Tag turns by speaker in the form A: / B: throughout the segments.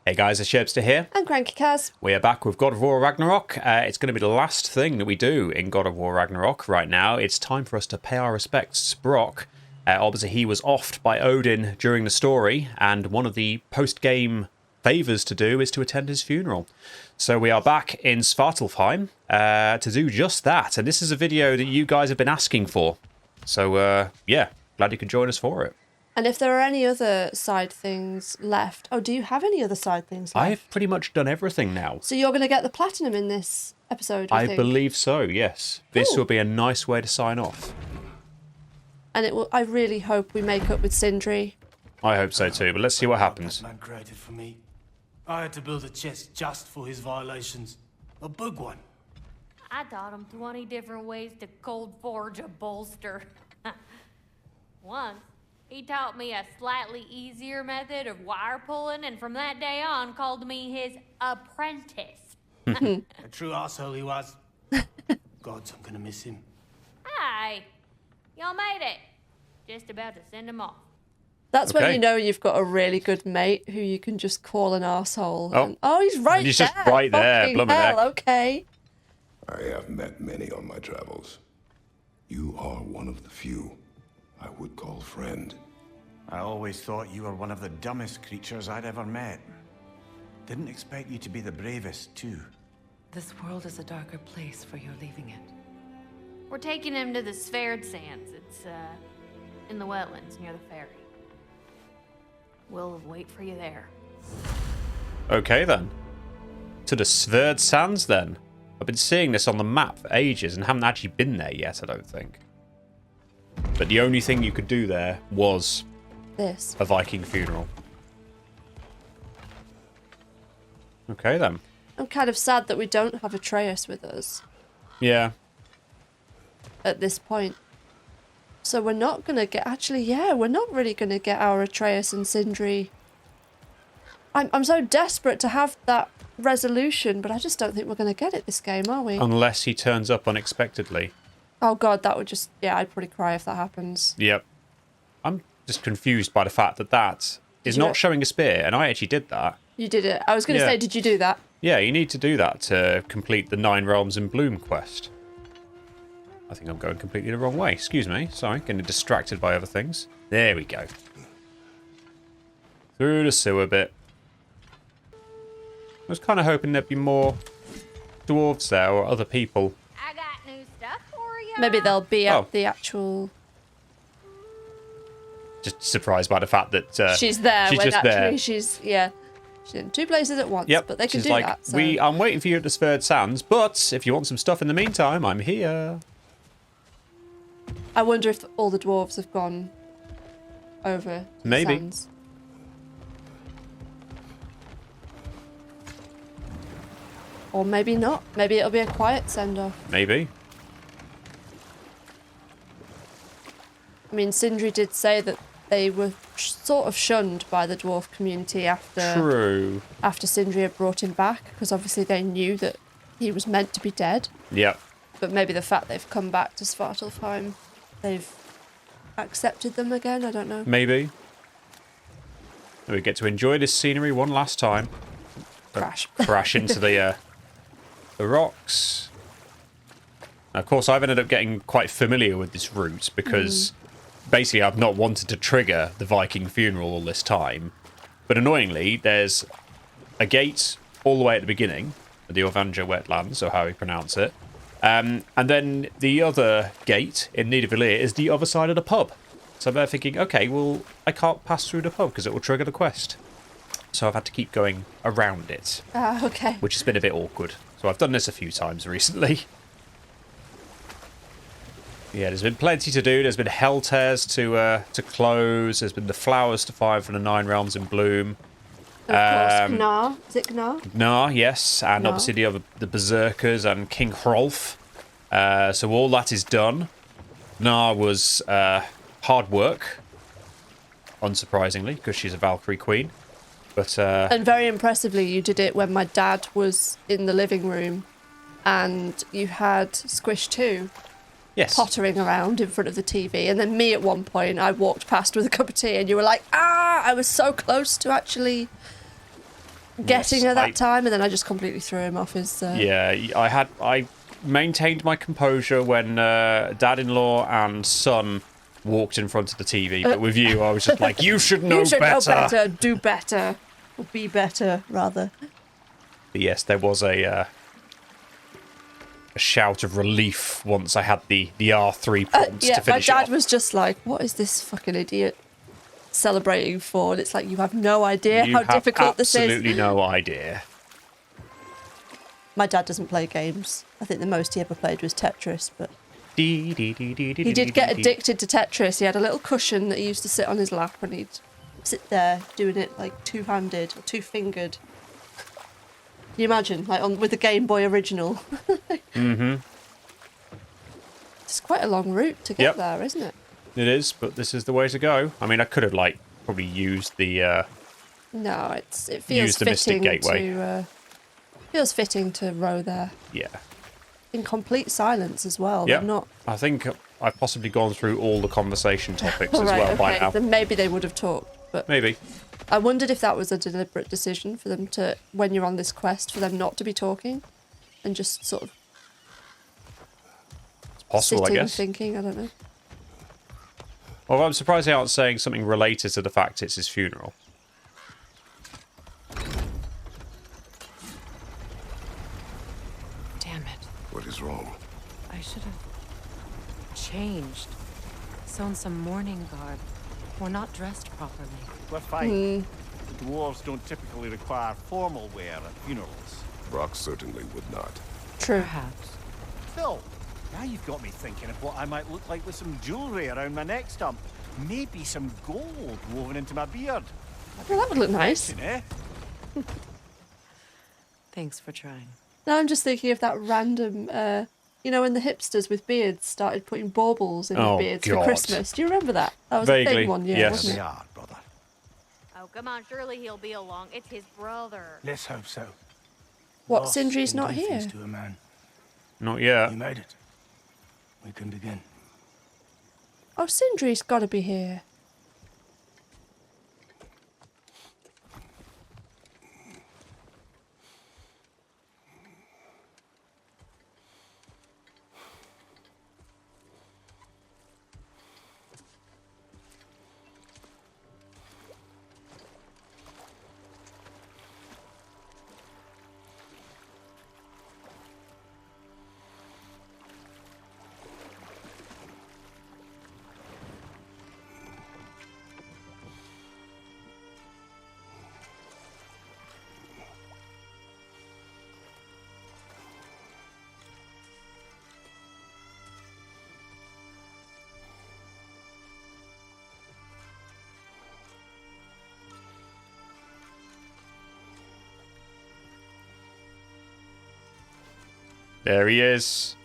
A: Hey guys, it's Sherbster here.
B: And crankycaz.
A: We are back with God of War Ragnarök. It's going to be the last thing that we do in God of War Ragnarök right now. It's time for us to pay our respects to Brok. Obviously, he was offed by Odin during the story, and one of the post-game favours to do is to attend his funeral. So we are back in Svartalfheim to do just that. And this is a video that you guys have been asking for. So, yeah, glad you could join us for it.
B: And if there are any other side things left... Oh, do you have any other side things left?
A: I've pretty much done everything now.
B: So you're going to get the platinum in this episode,
A: I believe so, yes. This will be a nice way to sign off.
B: And it will. I really hope we make up with Sindri.
A: I hope so too, but let's see what happens.
C: Man created for me. I had to build a chest just for his violations. A big one.
D: I taught him 20 different ways to cold forge a bolster. Once, he taught me a slightly easier method of wire pulling, and from that day on called me his apprentice.
C: A true asshole he was. Gods, I'm gonna miss him.
D: Hi, y'all made it. Just about to send him off.
B: That's when you know you've got a really good mate who you can just call an arsehole.
A: Oh,
B: He's right there.
A: He's just right there.
B: Fucking hell, okay.
E: I have met many on my travels. You are one of the few I would call friend.
F: I always thought you were one of the dumbest creatures I'd ever met. Didn't expect you to be the bravest, too.
G: This world is a darker place for your leaving it.
D: We're taking him to the Sverd Sands. It's, in the wetlands near the ferry. We'll wait for you there.
A: Okay then. To the Sverd Sands then. I've been seeing this on the map for ages and haven't actually been there yet, I don't think. But the only thing you could do there was
B: this.
A: A Viking funeral. Okay then.
B: I'm kind of sad that we don't have Atreus with us.
A: Yeah.
B: At this point. So we're not going to get... Actually, yeah, we're not really going to get our Atreus and Sindri. I'm so desperate to have that resolution, but I just don't think we're going to get it this game, are we?
A: Unless he turns up unexpectedly.
B: Oh god, that would just... Yeah, I'd probably cry if that happens.
A: Yep. I'm just confused by the fact that that is not showing a spear, and I actually did that.
B: You did it. I was going to say, did you do that?
A: Yeah, you need to do that to complete the 9 Realms in Bloom quest. I think I'm going completely the wrong way. Excuse me. Sorry, getting distracted by other things. There we go. Through the sewer bit. I was kind of hoping there'd be more dwarves there or other people.
D: I got new stuff for you.
B: Maybe they'll be at the actual...
A: Just surprised by the fact that
B: she's there.
A: She's
B: when
A: just
B: actually
A: there.
B: She's in 2 places at once.
A: Yep.
B: But they can
A: she's
B: do
A: like,
B: that. So.
A: I'm waiting for you at the Sverd Sands, but if you want some stuff in the meantime, I'm here.
B: I wonder if all the dwarves have gone over to the sands. Or maybe not. Maybe it'll be a quiet send-off.
A: Maybe.
B: I mean, Sindri did say that they were sort of shunned by the dwarf community after Sindri had brought him back, because obviously they knew that he was meant to be dead.
A: Yep.
B: But maybe the fact they've come back to Svartalfheim, they've accepted them again. I don't know.
A: Maybe. We get to enjoy this scenery one last time. Crash into the rocks. Now, of course, I've ended up getting quite familiar with this route because basically I've not wanted to trigger the Viking funeral all this time. But annoyingly, there's a gate all the way at the beginning of the Orvanja wetlands, or how we pronounce it. And then the other gate in Nidavellir is the other side of the pub. So I'm there thinking, okay, well, I can't pass through the pub because it will trigger the quest. So I've had to keep going around it.
B: Okay.
A: Which has been a bit awkward. So I've done this a few times recently. Yeah, there's been plenty to do. There's been hell tears to close. There's been the flowers to find from the 9 Realms in Bloom.
B: Of course, Gnar. Is it Gnar?
A: Gnar, yes. And obviously the Berserkers and King Hrolf. So all that is done. Gnar was hard work. Unsurprisingly, because she's a Valkyrie queen. But
B: and very impressively, you did it when my dad was in the living room and you had Squish 2 pottering around in front of the TV. And then me at one point, I walked past with a cup of tea and you were like, ah, I was so close to actually getting
A: Yes,
B: at that time, and then I just completely threw him off his...
A: Yeah, I maintained my composure when dad-in-law and son walked in front of the TV, but with you, I was just like, you should know
B: You should
A: better.
B: know better, do better, or be better, rather.
A: But yes, there was a shout of relief once I had the R3 prompt
B: Yeah,
A: to finish
B: my
A: it
B: dad
A: off.
B: was just like, what is this fucking idiot celebrating for? And it's like, you have no idea
A: You
B: how
A: have
B: difficult this is.
A: absolutely no idea.
B: My dad doesn't play games. I think the most he ever played was Tetris, but
A: He
B: he did get addicted to Tetris. He had a little cushion that he used to sit on his lap, and he'd sit there doing it like two-handed or two-fingered. Can you imagine, like with the Game Boy original?
A: Mm-hmm.
B: It's quite a long route to get there, isn't it?
A: It is, but this is the way to go. I mean, I could have like probably used the
B: No, it feels
A: use the Mystic
B: fitting
A: Gateway.
B: to feels fitting to row there
A: Yeah.
B: in complete silence as well.
A: Yeah.
B: They're not
A: I think I've possibly gone through all the conversation topics as
B: right.
A: well by
B: Okay,
A: now.
B: then maybe they would have talked, but
A: Maybe.
B: I wondered if that was a deliberate decision for them to, when you're on this quest, for them not to be talking and just sort of
A: It's possible,
B: sitting
A: I guess.
B: thinking. I don't know.
A: Well, I'm surprised they aren't saying something related to the fact it's his funeral.
G: Damn it.
E: What is wrong?
G: I should have changed. Sewn some mourning garb. We're not dressed properly.
H: We're fine. The dwarves don't typically require formal wear at funerals.
E: Brok certainly would not.
B: True.
G: Perhaps.
H: Still, now you've got me thinking of what I might look like with some jewellery around my neck stump. Maybe some gold woven into my beard.
B: Well, that would look nice.
H: Eh?
G: Thanks for trying.
B: Now I'm just thinking of that random, you know, when the hipsters with beards started putting baubles in their
A: Oh,
B: beards
A: God.
B: for Christmas. Do you remember that? That was a
A: Vaguely,
B: thing one year,
A: yes.
B: wasn't
H: They
B: it?
H: are, brother.
D: Oh, come on, surely he'll be along. It's his brother.
C: Let's hope so.
B: What,
C: Loss
B: Sindri's
C: can
B: not
C: do things
B: here?
C: to a man.
A: Not yet.
C: You made it. We can begin.
B: Oh, Sindri's got to be here.
A: There he is.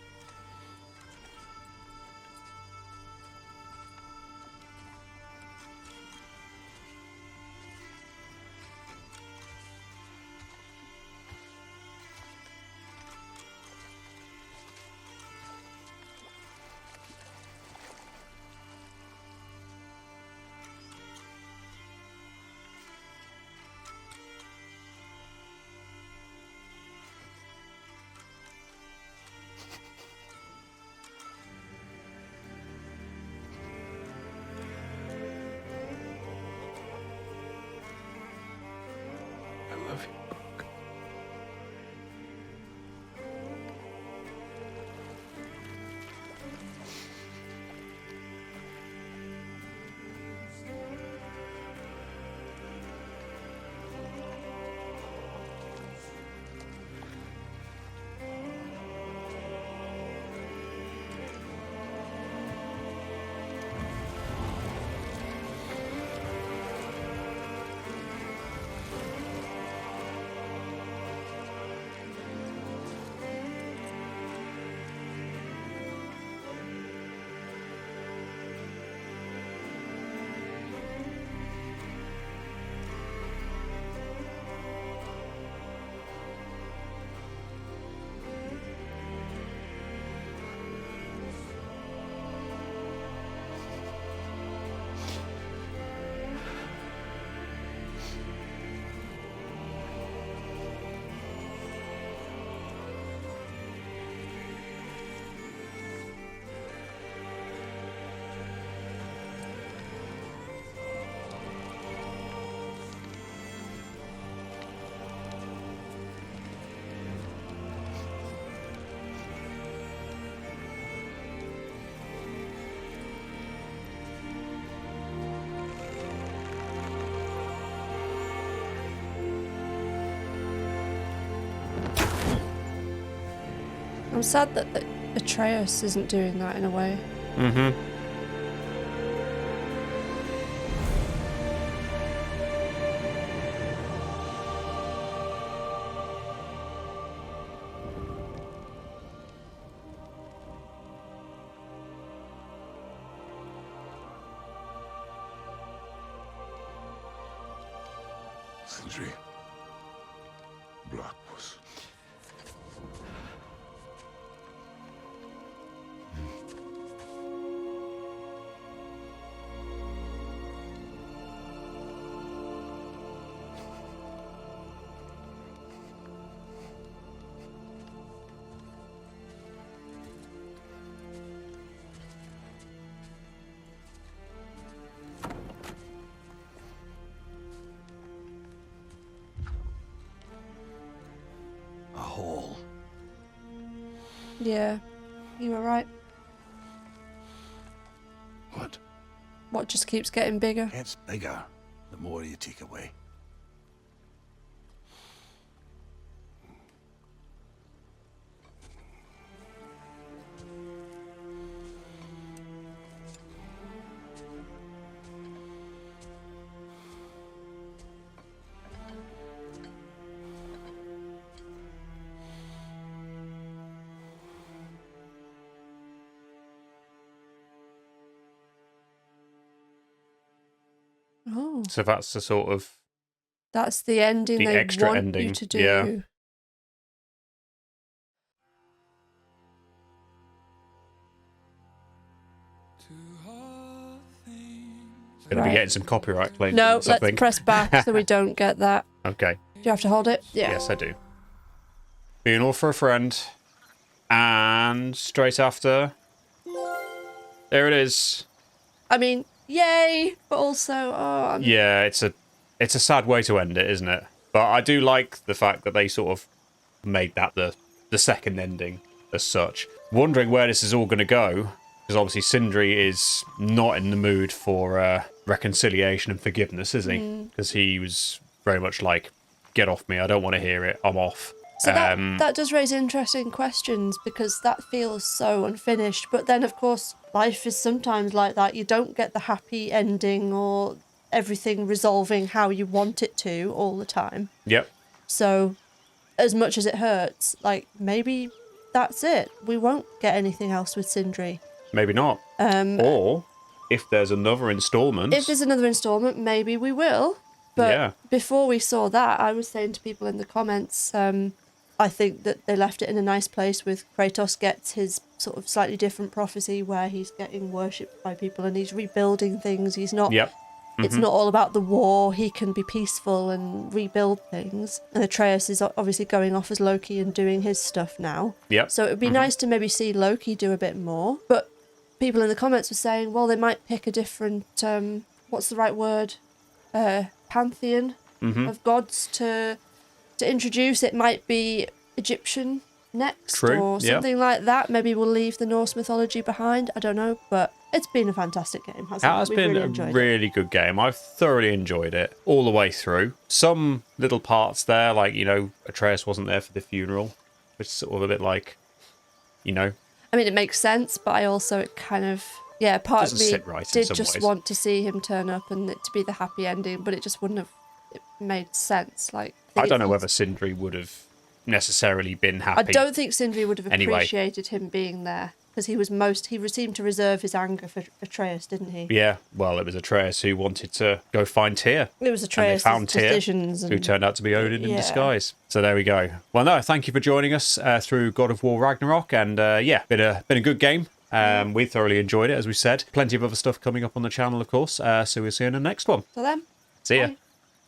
B: I'm sad that Atreus isn't doing that in a way.
A: Mm-hmm.
E: Sindri. Blackpuss.
H: A hole.
B: Yeah, you were right.
E: What?
B: What just keeps getting bigger?
H: Gets bigger the more you take away.
B: Oh,
A: So that's the sort of
B: that's the ending
A: the
B: they
A: extra
B: want
A: ending.
B: you to do.
A: Yeah. Gonna be
B: Right.
A: getting some copyright claims.
B: No,
A: or something.
B: let's press back so we don't get that.
A: Okay.
B: Do you have to hold it? Yeah.
A: Yes, I do. Funeral for a friend, and straight after, there it is.
B: I mean, yay, but also,
A: Yeah, it's a sad way to end it, isn't it? But I do like the fact that they sort of made that the second ending as such. Wondering where this is all going to go, because obviously Sindri is not in the mood for reconciliation and forgiveness, is he? Because he was very much like, get off me, I don't want to hear it, I'm off.
B: So that does raise interesting questions, because that feels so unfinished. But then, of course, life is sometimes like that. You don't get the happy ending or everything resolving how you want it to all the time.
A: Yep.
B: So, as much as it hurts, like, maybe that's it. We won't get anything else with Sindri.
A: Maybe not. Or, if there's another instalment...
B: If there's another instalment, maybe we will. But
A: Yeah.
B: before we saw that, I was saying to people in the comments, I think that they left it in a nice place with Kratos gets his sort of slightly different prophecy where he's getting worshipped by people and he's rebuilding things. He's not...
A: Yep.
B: It's not all about the war. He can be peaceful and rebuild things. And Atreus is obviously going off as Loki and doing his stuff now.
A: Yep.
B: So it would be nice to maybe see Loki do a bit more. But people in the comments were saying, well, they might pick a different, what's the right word? Pantheon of gods to introduce. It might be Egyptian next.
A: True,
B: Or
A: yeah.
B: something like that. Maybe we'll leave the Norse mythology behind. I don't know. But it's been a fantastic game, hasn't it?
A: It has
B: We've
A: been
B: really
A: a
B: enjoyed it.
A: really good game. I've thoroughly enjoyed it all the way through. Some little parts there, like, you know, Atreus wasn't there for the funeral, which is sort of a bit like, you know.
B: I mean, it makes sense, but I also, it kind of, yeah, part of
A: Doesn't
B: me
A: sit right in
B: did
A: some
B: just
A: ways.
B: want to see him turn up and it to be the happy ending, but it just wouldn't have made sense. Like,
A: I don't know
B: it
A: whether Sindri would have necessarily been happy.
B: I don't think Sindri would have
A: Anyway.
B: appreciated him being there, because he seemed to reserve his anger for Atreus, didn't he?
A: Yeah, well, it was Atreus who wanted to go find Tyr.
B: It was Atreus'
A: found Tyr,
B: decisions.
A: who turned out to be Odin in
B: Yeah.
A: disguise. So there we go. Well, no, thank you for joining us through God of War Ragnarok, and yeah, been a good game. We thoroughly enjoyed it, as we said. Plenty of other stuff coming up on the channel, of course. So we'll see you in the next one.
B: So then,
A: See ya.
B: bye.